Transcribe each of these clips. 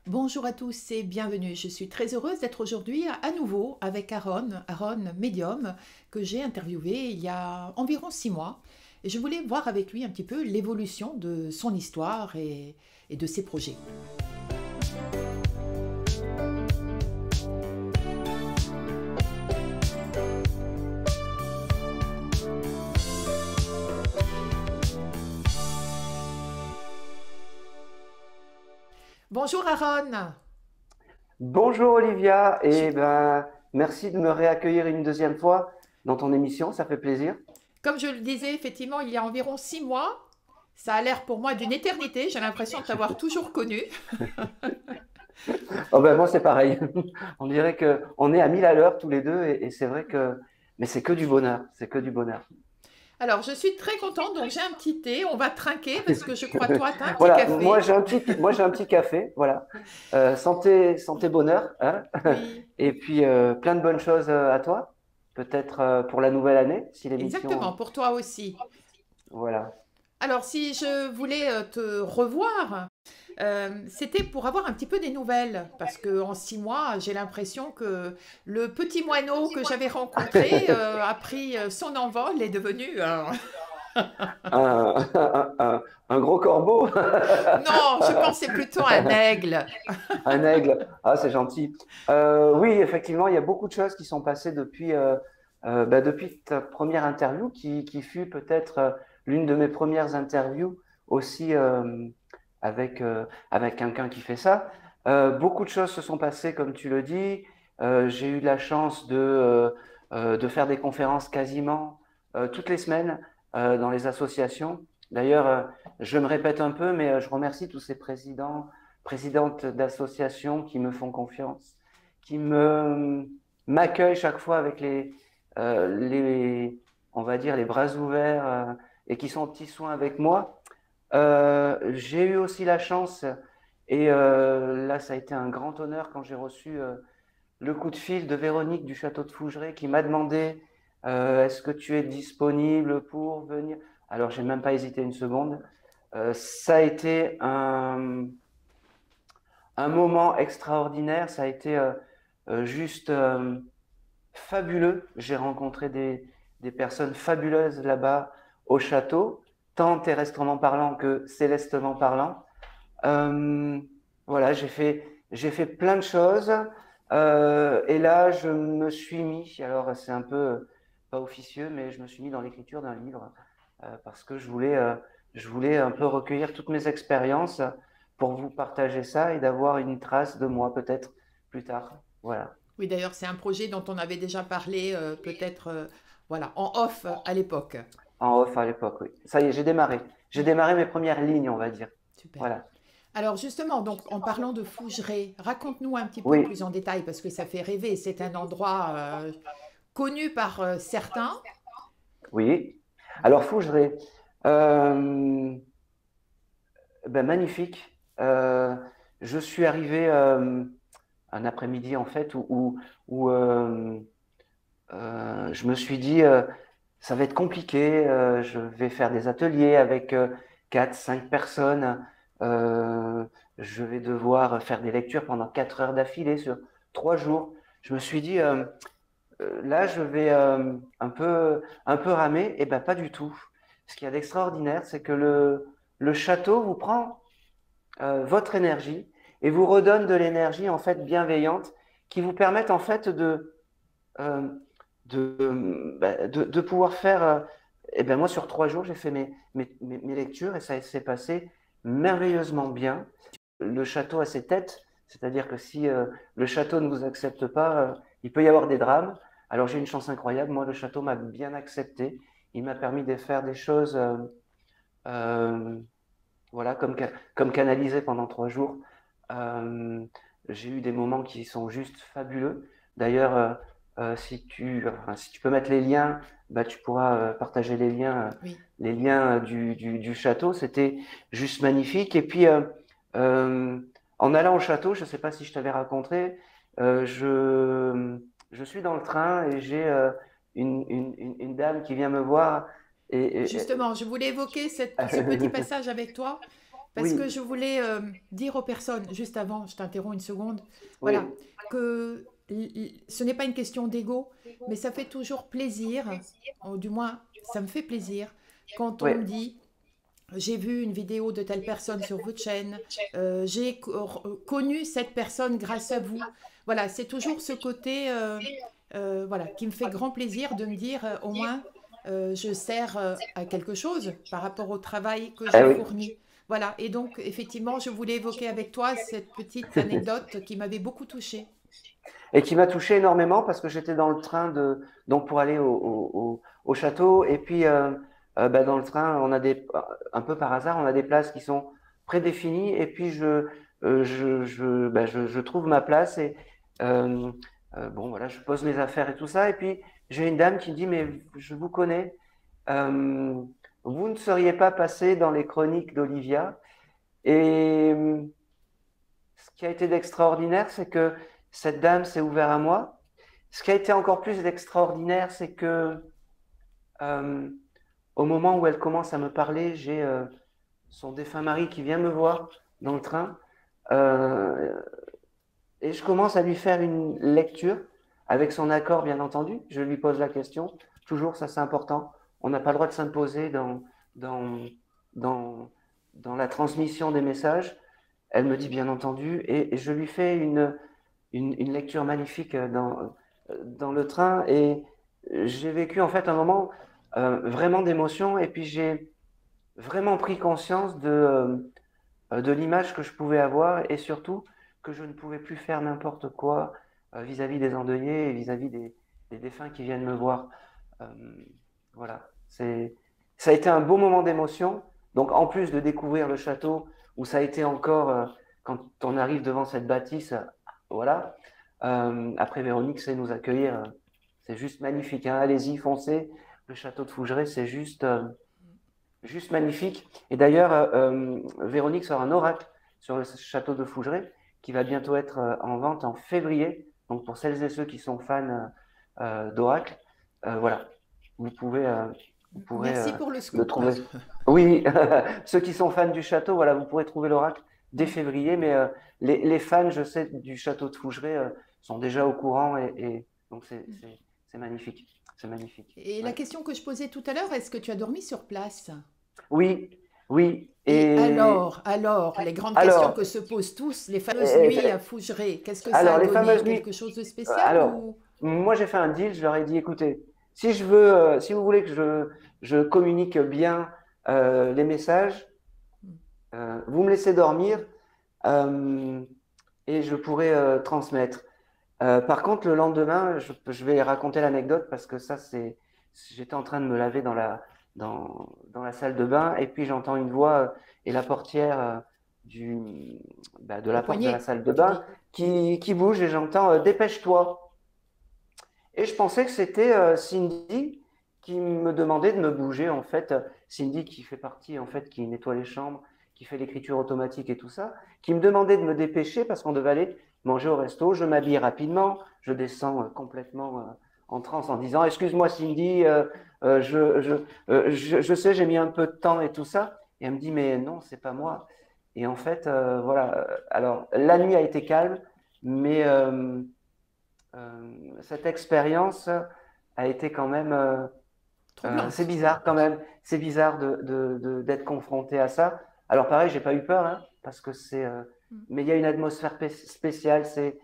Bonjour à tous et bienvenue. Je suis très heureuse d'être aujourd'hui à nouveau avec Aaron Medium, que j'ai interviewé il y a environ 6 mois. Et je voulais voir avec lui un petit peu l'évolution de son histoire et de ses projets. Bonjour Aaron. Bonjour Olivia, Je- et ben merci de me réaccueillir une deuxième fois dans ton émission, ça fait plaisir. Comme je le disais, effectivement, il y a environ 6 mois, ça a l'air pour moi d'une éternité. J'ai l'impression de t'avoir toujours connu. Oh ben moi c'est pareil, on dirait que on est à 1000 à l'heure tous les deux et c'est vrai que mais c'est que du bonheur, c'est que du bonheur. Alors, je suis très contente, donc j'ai un petit thé. On va trinquer parce que je crois, toi, tu as un petit Voilà, moi café. j'ai un petit café, voilà. Santé bonheur, hein. Oui, Et puis plein de bonnes choses à toi, peut-être pour la nouvelle année si exactement, l'émission, pour toi aussi. voilà. Alors, si je voulais te revoir, c'était pour avoir un petit peu des nouvelles, parce que en 6 mois, j'ai l'impression que le petit moineau que j'avais rencontré a pris son envol, est devenu un, un gros corbeau. Non, je pensais plutôt à un aigle. Un aigle, ah, c'est gentil. Oui, effectivement, il y a beaucoup de choses qui sont passées depuis ta première interview, qui fut peut-être l'une de mes premières interviews aussi avec quelqu'un qui fait ça. Beaucoup de choses se sont passées, comme tu le dis. J'ai eu la chance de faire des conférences quasiment toutes les semaines dans les associations. D'ailleurs, je me répète un peu, mais je remercie tous ces présidentes d'associations qui me font confiance, qui m'accueillent chaque fois avec on va dire, les bras ouverts et qui sont aux petits soins avec moi. J'ai eu aussi la chance, et là, ça a été un grand honneur quand j'ai reçu le coup de fil de Véronique du château de Fougeray qui m'a demandé est-ce que tu es disponible pour venir? Alors, j'ai même pas hésité une seconde. Ça a été un moment extraordinaire. Ça a été juste fabuleux. J'ai rencontré des personnes fabuleuses là-bas au château, tant terrestrement parlant que célestement parlant. Euh, voilà, j'ai fait plein de choses. Et là, je me suis mis, alors c'est un peu pas officieux, mais je me suis mis dans l'écriture d'un livre parce que je voulais un peu recueillir toutes mes expériences pour vous partager ça et d'avoir une trace de moi peut-être plus tard. Voilà, Oui, d'ailleurs, c'est un projet dont on avait déjà parlé, peut-être, voilà, en off à l'époque. en off à l'époque, oui. Ça y est, j'ai démarré. J'ai démarré mes premières lignes, on va dire. Super. Voilà. Alors justement, donc en parlant de Fougeray, raconte-nous un petit peu Oui, plus en détail parce que ça fait rêver. C'est un endroit connu par certains. oui. Alors, Fougeray, euh, ben, magnifique. Je suis arrivé un après-midi en fait où je me suis dit ça va être compliqué. Je vais faire des ateliers avec 4, 5 personnes. Euh, je vais devoir faire des lectures pendant 4 heures d'affilée sur 3 jours. Je me suis dit là je vais un peu ramer. Et ben pas du tout. Ce qu'il y a d'extraordinaire, c'est que le château vous prend votre énergie et vous redonne de l'énergie en fait bienveillante qui vous permettent en fait euh, de pouvoir faire. Et ben moi sur 3 jours j'ai fait mes lectures et ça s'est passé merveilleusement bien. Le château a ses têtes, c'est-à-dire que si le château ne vous accepte pas, il peut y avoir des drames. Alors j'ai une chance incroyable, moi le château m'a bien accepté, il m'a permis de faire des choses euh, voilà, comme canalisé pendant 3 jours. Euh, j'ai eu des moments qui sont juste fabuleux. D'ailleurs, si tu peux mettre les liens, bah, tu pourras partager Oui. les liens du château. C'était juste magnifique. Et puis, euh, en allant au château, je ne sais pas si je t'avais raconté, euh, je, je suis dans le train et j'ai une dame qui vient me voir. Et, Justement, je voulais évoquer ce petit passage avec toi. Parce que oui, je voulais dire aux personnes, juste avant, je t'interromps une seconde, voilà, oui, que ce n'est pas une question d'ego, mais ça fait toujours plaisir, ou du moins ça me fait plaisir, quand on oui. me dit, j'ai vu une vidéo de telle personne sur votre chaîne, j'ai connu cette personne grâce à vous. Voilà, c'est toujours ce côté voilà, qui me fait grand plaisir de me dire au moins je sers à quelque chose par rapport au travail que Eh j'ai oui. fourni. Voilà, et donc effectivement, je voulais évoquer avec toi cette petite anecdote qui m'avait beaucoup touchée. Et qui m'a touché énormément parce que j'étais dans le train donc pour aller au château. Et puis, bah, dans le train, un peu par hasard, on a des places qui sont prédéfinies. Et puis, bah, je trouve ma place et euh, bon, voilà, je pose mes affaires et tout ça. Et puis, j'ai une dame qui me dit, mais je vous connais. Euh, Vous ne seriez pas passé dans les chroniques d'Olivia. Et ce qui a été d'extraordinaire, c'est que cette dame s'est ouverte à moi. Ce qui a été encore plus extraordinaire, c'est que euh, au moment où elle commence à me parler, j'ai son défunt mari qui vient me voir dans le train euh, et je commence à lui faire une lecture avec son accord, bien entendu. Je lui pose la question. Toujours, ça c'est important. On n'a pas le droit de s'imposer dans, dans, dans la transmission des messages. Elle me dit bien entendu et je lui fais une lecture magnifique dans le train et j'ai vécu en fait un moment vraiment d'émotion et puis j'ai vraiment pris conscience de l'image que je pouvais avoir et surtout que je ne pouvais plus faire n'importe quoi vis-à-vis des endeuillés et vis-à-vis des défunts qui viennent me voir. Euh, voilà, ça a été un beau moment d'émotion. Donc en plus de découvrir le château où ça a été encore, quand on arrive devant cette bâtisse, voilà. Après Véronique sait nous accueillir, c'est juste magnifique, hein. Allez-y, foncez. Le château de Fougeray, c'est juste magnifique. Et d'ailleurs, Véronique sort un oracle sur le château de Fougeray qui va bientôt être en vente en février. Donc pour celles et ceux qui sont fans d'oracle, voilà, vous pouvez, vous pourrez Merci pour le le scoop. trouver. Oui, ceux qui sont fans du château, voilà, vous pourrez trouver l'oracle dès février. Mais les fans, je sais, du château de Fougeray sont déjà au courant et donc c'est magnifique. C'est magnifique. Et la Ouais. question que je posais tout à l'heure, est-ce que tu as dormi sur place? Oui, oui. Et Et les grandes questions alors, que se posent tous, les fameuses nuits euh, à Fougeray, qu'est-ce que ça a alors les donné? fameuses Quelque nuits. chose de spécial Alors, ou... moi j'ai fait un deal. Je leur ai dit, écoutez, si vous voulez que je communique bien les messages, vous me laissez dormir euh, et je pourrai transmettre. Par contre, le lendemain, je vais raconter l'anecdote parce que ça, j'étais en train de me laver dans la salle de bain et puis j'entends une voix et la portière de Au la porte de la poignet, salle de tu bain dis. qui bouge et j'entends dépêche-toi. Et je pensais que c'était Cindy qui me demandait de me bouger. En fait, Cindy qui fait partie, en fait, qui nettoie les chambres, qui fait l'écriture automatique et tout ça, qui me demandait de me dépêcher parce qu'on devait aller manger au resto. Je m'habille rapidement, je descends complètement en transe en disant excuse-moi Cindy, euh, je, je, je sais, j'ai mis un peu de temps et tout ça. Et elle me dit mais non, c'est pas moi. Et en fait, voilà. Alors, la nuit a été calme, mais cette expérience a été quand même, c'est Troublante. bizarre quand même, c'est bizarre d'être confronté à ça. Alors pareil, j'ai pas eu peur, hein, parce que mais il y a une atmosphère spéciale, c'est,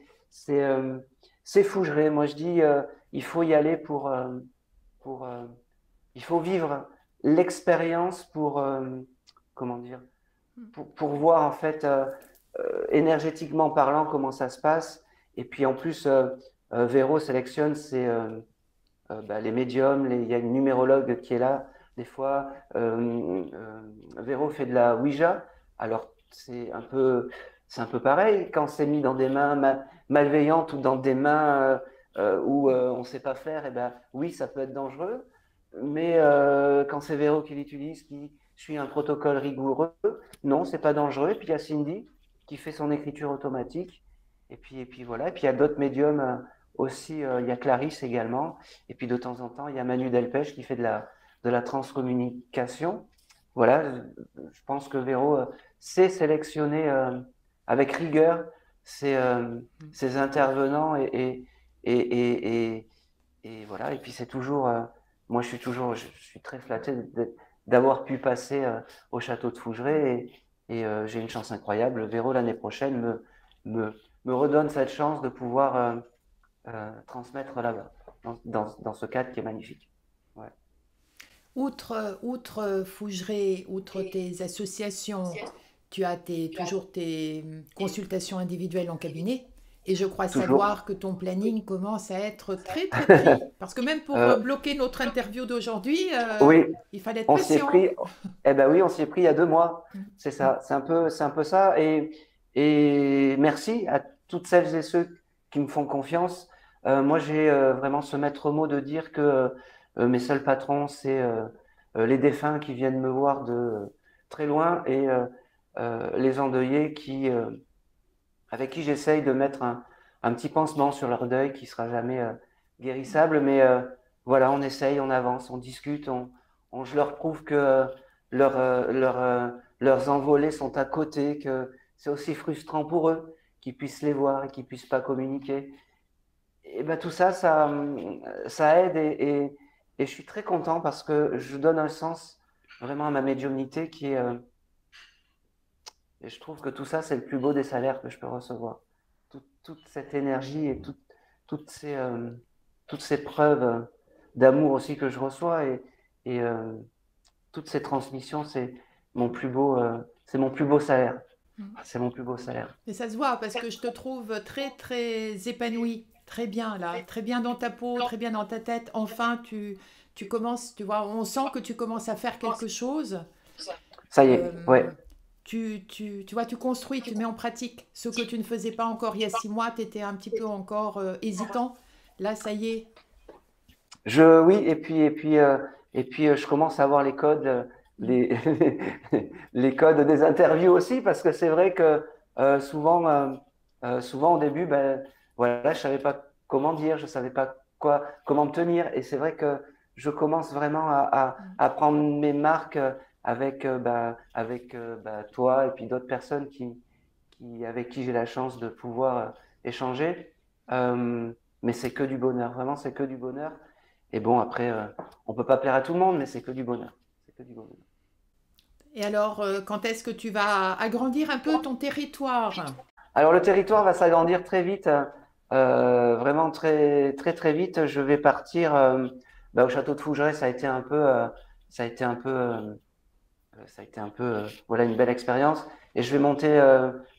euh, c'est Fougeray. Moi je dis, il faut y aller pour, il faut vivre l'expérience comment dire, pour voir en fait énergétiquement parlant comment ça se passe. Et puis en plus, Véro sélectionne bah, les médiums, il y a une numérologue qui est là. Des fois, Véro fait de la Ouija. Alors c'est un peu pareil quand c'est mis dans des mains malveillantes ou dans des mains où on ne sait pas faire. Et ben oui, ça peut être dangereux. Mais quand c'est Véro qui l'utilise, qui suit un protocole rigoureux, non, c'est pas dangereux. Et puis il y a Cindy qui fait son écriture automatique. Et puis voilà. Et puis il y a d'autres médiums aussi. Il y a Clarisse également. Et puis de temps en temps, il y a Manu Delpech qui fait de la transcommunication. Voilà. Je pense que Véro sait sélectionner avec rigueur ses intervenants et voilà. Et puis c'est toujours, moi je suis très flatté d'avoir pu passer au château de Fougeray et j'ai une chance incroyable. Véro l'année prochaine me redonne cette chance de pouvoir transmettre là-bas, dans ce cadre qui est magnifique. Ouais. Outre Fougeray, outre tes associations, tu as toujours tes consultations individuelles en cabinet. Et je crois Toujours. savoir que ton planning commence à être très très pris. Parce que même pour bloquer notre interview d'aujourd'hui, Oui, il fallait être on s'y est patient. pris. Eh ben oui, on s'y est pris il y a 2 mois. C'est Mm. ça, c'est un peu ça. Et merci à toutes celles et ceux qui me font confiance. Moi, j'ai vraiment ce maître mot de dire que mes seuls patrons, c'est les défunts qui viennent me voir de très loin et les endeuillés avec qui j'essaye de mettre un petit pansement sur leur deuil qui sera jamais guérissable. Mais voilà, on essaye, on avance, on discute, je leur prouve que leurs envolées sont à côté, que c'est aussi frustrant pour eux qu'ils puissent les voir et qu'ils puissent pas communiquer. Et ben tout ça, ça aide et je suis très content parce que je donne un sens vraiment à ma médiumnité et je trouve que tout ça, c'est le plus beau des salaires que je peux recevoir. Toute cette énergie et toutes ces preuves d'amour aussi que je reçois et toutes ces transmissions, c'est mon plus beau salaire. C'est mon plus beau salaire. Et ça se voit parce que je te trouve très très épanouie, très bien là, très bien dans ta peau, très bien dans ta tête. Enfin, tu commences, tu vois, on sent que tu commences à faire quelque chose. Ça y est, Euh, ouais. tu vois, tu construis, tu mets en pratique ce que tu ne faisais pas encore il y a 6 mois, tu étais un petit peu encore hésitant. Là, ça y est. Oui, je commence à avoir les codes, les, les codes des interviews aussi, parce que c'est vrai que souvent au début, ben, voilà, je savais pas comment dire, je savais pas comment me tenir, et c'est vrai que je commence vraiment à prendre mes marques avec toi et puis d'autres personnes avec qui j'ai la chance de pouvoir échanger. Mais c'est que du bonheur, vraiment, c'est que du bonheur. Et bon, après, on peut pas plaire à tout le monde, mais c'est que du bonheur. C'est que du bonheur. Et alors, quand est-ce que tu vas agrandir un peu ton territoire? Alors, le territoire va s'agrandir très vite, vraiment très, très, très vite. Je vais partir au château de Fougeray. Ça a été un peu, ça a été un peu, voilà, une belle expérience. Et je vais monter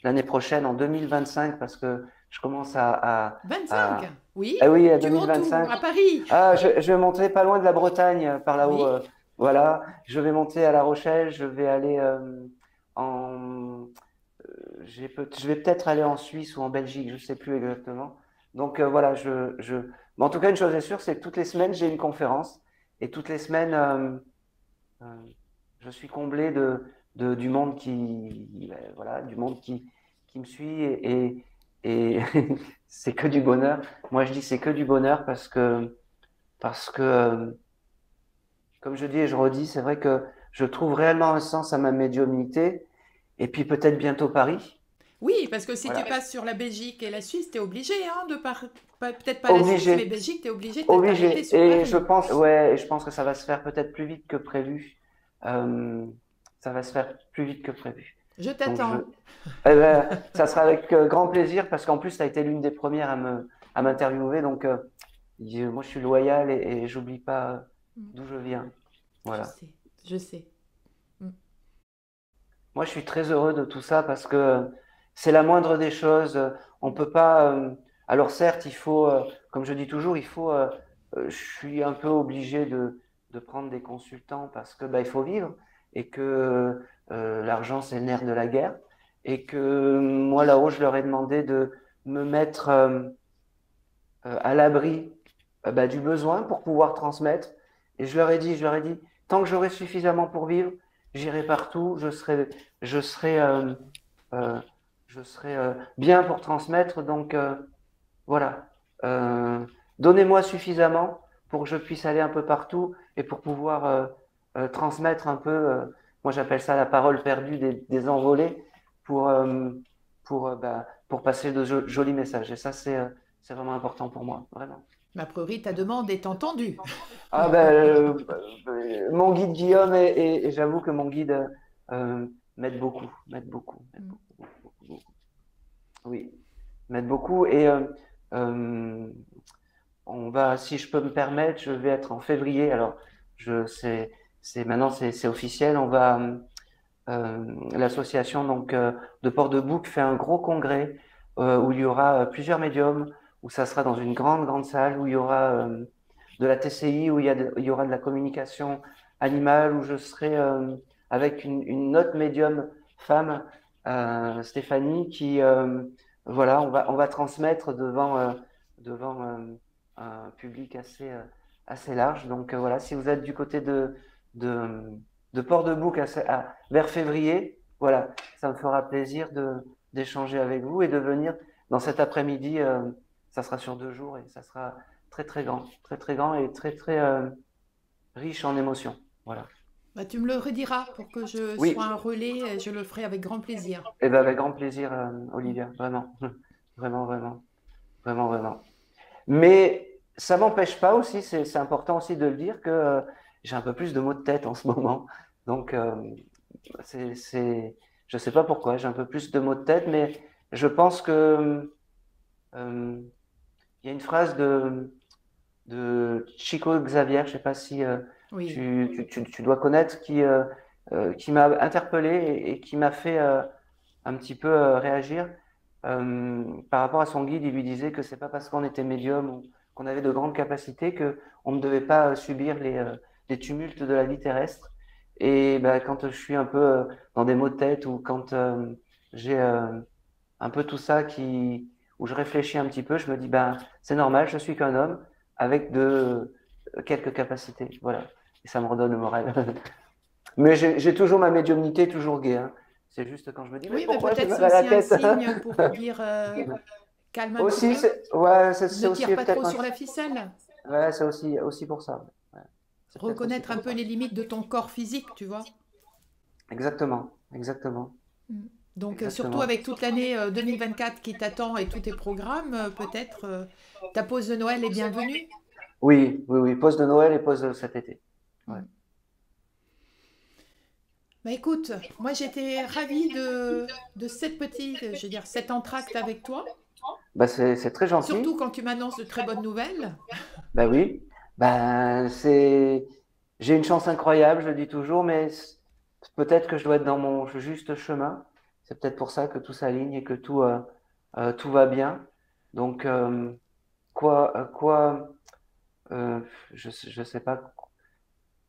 l'année prochaine, en 2025, parce que je commence 25? Oui? ah oui, à Tu montes où? 2025. À Paris? Ah, je vais monter pas loin de la Bretagne, par là-haut. Oui? Voilà, je vais monter à La Rochelle. Je vais aller en, je vais peut-être aller en Suisse ou en Belgique, je sais plus exactement. Donc voilà, mais en tout cas, une chose est sûre, c'est que toutes les semaines, j'ai une conférence et toutes les semaines, euh, je suis comblé du monde voilà, du monde qui me suit et c'est que du bonheur. Moi, je dis c'est que du bonheur parce que comme je dis et je redis, c'est vrai que je trouve réellement un sens à ma médiumnité et puis peut-être bientôt Paris. Oui, parce que si tu Voilà. passes sur la Belgique et la Suisse, tu es obligé, hein, peut-être pas la Suisse, mais Obligé, Belgique, tu es obligé de t'arrêter obligé. sur Et je Paris. pense, ouais, je pense que ça va se faire peut-être plus vite que prévu. Euh, Ça va se faire plus vite que prévu. Je Donc t'attends. eh ben, ça sera avec grand plaisir parce qu'en plus, tu as été l'une des premières à m'interviewer. Donc, moi, je suis loyal et j'oublie pas d'où je viens. Je Voilà. sais, je sais. Mm. Moi, je suis très heureux de tout ça parce que c'est la moindre des choses. On peut pas. Alors, certes, comme je dis toujours, je suis un peu obligé de prendre des consultants parce que bah, il faut vivre et que l'argent, c'est le nerf de la guerre. Et que moi, là-haut, je leur ai demandé de me mettre à l'abri bah, du besoin pour pouvoir transmettre. Et je leur ai dit, tant que j'aurai suffisamment pour vivre, j'irai partout, je serai, euh, je serai bien pour transmettre. Donc voilà, Euh, donnez-moi suffisamment pour que je puisse aller un peu partout et pour pouvoir transmettre un peu moi j'appelle ça la parole perdue des envolés pour, pour passer de jolis messages. Et ça, c'est vraiment important pour moi, vraiment. Ma priori, ta demande est entendue. Ah ben, mon guide Guillaume et j'avoue que mon guide m'aide beaucoup, m'aide beaucoup, m'aide Mm. beaucoup, beaucoup, beaucoup. Oui, m'aide beaucoup et euh, on va, si je peux me permettre, je vais être en février. Alors, maintenant c'est officiel. On va l'association de Port-de-Bouc fait un gros congrès où il y aura plusieurs médiums, où ça sera dans une grande salle où il y aura de la TCI, où il y aura de la communication animale, où je serai avec une autre médium femme, Stéphanie, qui voilà, on va transmettre devant un public assez large. Donc voilà, si vous êtes du côté de, de Port-de-Bouc vers février, voilà, ça me fera plaisir d'échanger avec vous et de venir dans cet après-midi. Ça sera sur 2 jours et ça sera très grand et très riche en émotions. Voilà. Bah, tu me le rediras pour que je Oui, sois un relais et je le ferai avec grand plaisir. et ben avec grand plaisir, Mm. Olivia, vraiment, vraiment, vraiment, vraiment, vraiment. Mais ça m'empêche pas aussi, c'est important aussi de le dire que j'ai un peu plus de maux de tête en ce moment. Donc, c'est, je sais pas pourquoi, j'ai un peu plus de maux de tête, mais je pense que euh, il y a une phrase de Chico Xavier, je sais pas si Oui. tu dois connaître, qui m'a interpellé et qui m'a fait un petit peu réagir. Par rapport à son guide, il lui disait que c'est pas parce qu'on était médium ou qu'on avait de grandes capacités que on ne devait pas subir les tumultes de la vie terrestre. Et ben, quand je suis un peu dans des maux de tête ou quand j'ai un peu tout ça où je réfléchis un petit peu, je me dis ben c'est normal, je suis qu'un homme avec quelques capacités, voilà. Et ça me redonne le moral. Mais j'ai toujours ma médiumnité, toujours gai, hein. C'est juste quand je me dis mais Oui, mais pourquoi j'ai peut-être c'est mal à la aussi un tête? signe pour dire calme un petit Aussi, peu, ouais, c'est ne aussi tire pas trop peut-être sur la ficelle. ouais, c'est aussi pour ça. Ouais. C'est peut-être aussi Reconnaître un pour peu ça. les limites de ton corps physique, tu vois. Exactement, exactement, Mm. Donc, surtout exactement. avec toute l'année 2024 qui t'attend et tous tes programmes, peut-être ta pause de Noël est bienvenue. Oui, oui, oui, pause de Noël et pause de cet été. Ouais. Mm. Bah écoute, moi j'étais ravie de cette petite, je veux dire, cet entracte avec toi, Bah, c'est très gentil. surtout quand tu m'annonces de très bonnes nouvelles. Bah oui. J'ai une chance incroyable, je le dis toujours, mais peut-être que je dois être dans mon juste chemin. C'est peut-être pour ça que tout s'aligne et que tout va bien. Donc, quoi, euh, je sais pas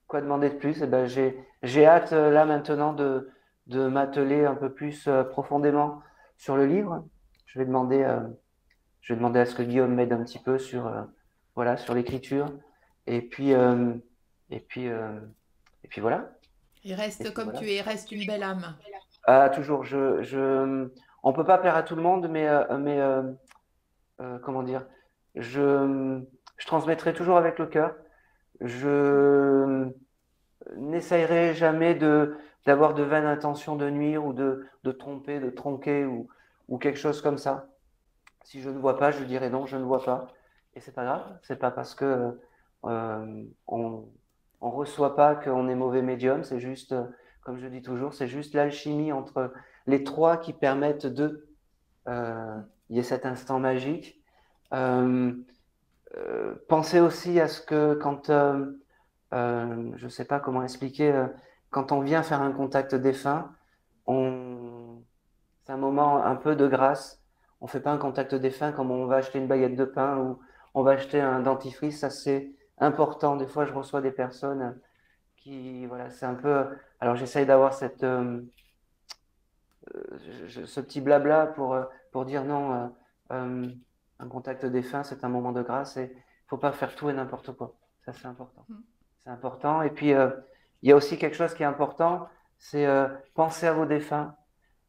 quoi demander de plus. Eh ben, j'ai hâte là maintenant de m'atteler un peu plus profondément sur le livre. Je vais demander, euh, je vais demander à ce que Guillaume m'aide un petit peu voilà, sur l'écriture. Et puis, euh, et puis, euh, et puis voilà. Et Et reste puis comme voilà. tu es, reste une belle âme. Ah, toujours, on peut pas plaire à tout le monde, mais comment dire, je transmettrai toujours avec le cœur. Je n'essayerai jamais d'avoir de vaines intentions de nuire ou de tromper, de tronquer ou quelque chose comme ça. Si je ne vois pas, je dirai non, je ne vois pas. Et c'est pas grave. C'est pas parce que on reçoit pas qu'on est mauvais médium. C'est juste, comme je dis toujours, c'est juste l'alchimie entre les trois qui permettent il y ait cet instant magique. Euh, Pensez aussi à ce que je ne sais pas comment expliquer, quand on vient faire un contact défunt, c'est un moment un peu de grâce. On ne fait pas un contact défunt comme on va acheter une baguette de pain ou on va acheter un dentifrice. Ça, c'est important. Des fois, je reçois des personnes qui, voilà, c'est un peu. Alors, j'essaye d'avoir ce petit blabla pour dire non, euh, un contact défunt, c'est un moment de grâce et il ne faut pas faire tout et n'importe quoi. Ça, c'est important. Mm. C'est important. Et puis, il y a aussi quelque chose qui est important, c'est penser à vos défunts.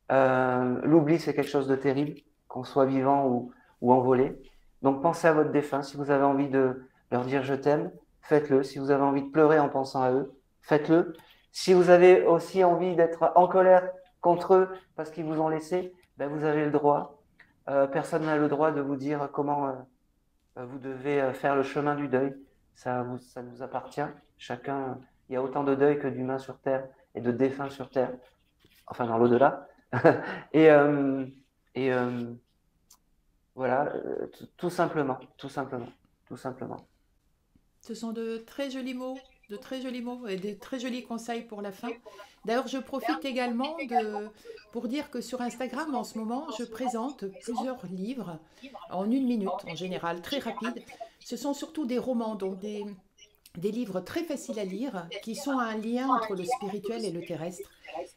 L'oubli, c'est quelque chose de terrible, qu'on soit vivant ou envolé. Donc, pensez à votre défunt. Si vous avez envie de leur dire je t'aime, faites-le. Si vous avez envie de pleurer en pensant à eux, faites-le. Si vous avez aussi envie d'être en colère contre eux parce qu'ils vous ont laissé, ben vous avez le droit. Personne n'a le droit de vous dire comment vous devez faire le chemin du deuil. Ça nous appartient. Chacun, il y a autant de deuil que d'humains sur Terre et de défunts sur Terre, enfin dans l'au-delà. et et voilà, tout simplement, tout simplement, tout simplement. Ce sont de très jolis mots, de très jolis mots et de très jolis conseils pour la fin. D'ailleurs, je profite également pour dire que sur Instagram, en ce moment, je présente plusieurs livres en 1 minute, en général, très rapide. Ce sont surtout des romans, donc des livres très faciles à lire, qui sont un lien entre le spirituel et le terrestre.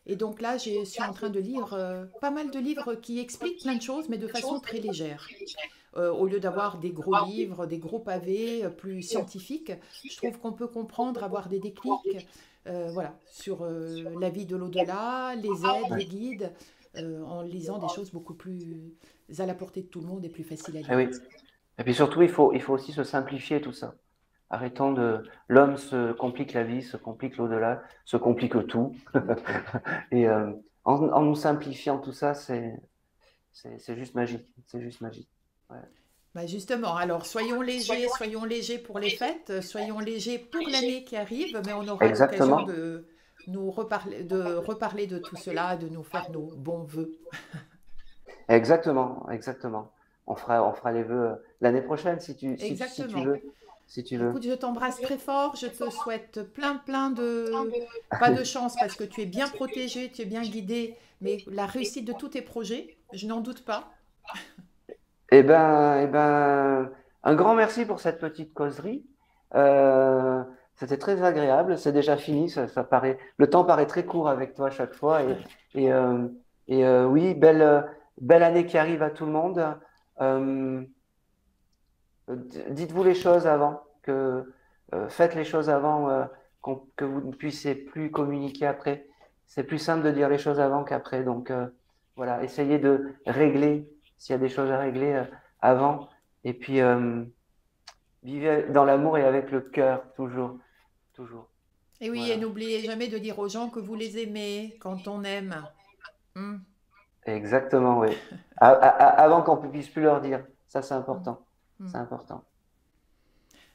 Et donc là, je suis en train de lire pas mal de livres qui expliquent plein de choses, mais de façon très légère. Au lieu d'avoir des gros livres, des gros pavés plus scientifiques, je trouve qu'on peut comprendre, avoir des déclics voilà, sur la vie de l'au-delà, les aides, les guides, en lisant des choses beaucoup plus à la portée de tout le monde et plus faciles à Et lire. oui. Et puis surtout, il faut aussi se simplifier tout ça. Arrêtons de. L'homme se complique la vie, se complique l'au-delà, se complique tout. Et en nous simplifiant tout ça, c'est juste magique. C'est juste magique. Ouais. Bah justement, alors soyons légers pour les fêtes, soyons légers pour l'année qui arrive, mais on aura l'occasion Exactement. de reparler de tout cela, de nous faire nos bons vœux. Exactement. Exactement. On fera les vœux l'année prochaine si tu Exactement. veux. Si tu veux. Écoute, je t'embrasse très fort, je te souhaite plein de... Pas de chance parce que tu es bien protégé, tu es bien guidé, mais la réussite de tous tes projets, je n'en doute pas. Eh ben, un grand merci pour cette petite causerie. C'était très agréable. C'est déjà fini. Ça paraît, le temps paraît très court avec toi à chaque fois. Et, euh, oui, belle année qui arrive à tout le monde. Euh, Dites-vous les choses avant, faites les choses avant que vous ne puissiez plus communiquer après. C'est plus simple de dire les choses avant qu'après. Donc voilà, essayez de régler s'il y a des choses à régler avant. Et puis vivez dans l'amour et avec le cœur, toujours, toujours. Et oui, et Voilà, n'oubliez jamais de dire aux gens que vous les aimez quand on aime. Hmm, exactement, oui. Avant qu'on ne puisse plus leur dire. Ça, c'est hmm, important. hmm. C'est important.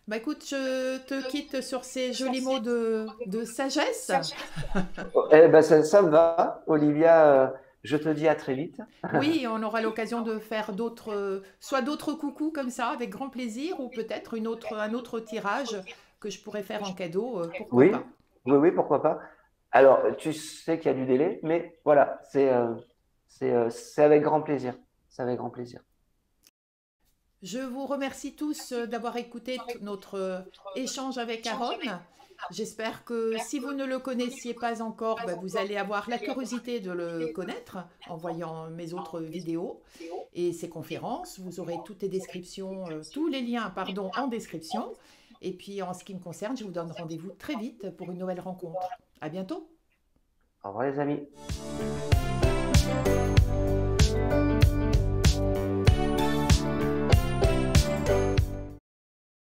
Bah écoute, je te quitte sur ces jolis mots de sagesse. Eh ben, ça me va, Olivia. Je te dis à très vite. Oui, on aura l'occasion de faire d'autres, soit d'autres coucous comme ça, avec grand plaisir, ou peut-être un autre tirage que je pourrais faire en cadeau, pourquoi Oui, pas. oui, oui, pourquoi pas. Alors, tu sais qu'il y a du délai, mais voilà, c'est avec grand plaisir. C'est avec grand plaisir. Je vous remercie tous d'avoir écouté notre échange avec Aaron. J'espère que si vous ne le connaissiez pas encore, ben, vous allez avoir la curiosité de le connaître en voyant mes autres vidéos et ses conférences. Vous aurez toutes les descriptions, tous les liens, pardon, en description. Et puis en ce qui me concerne, je vous donne rendez-vous très vite pour une nouvelle rencontre. À bientôt! Au revoir les amis.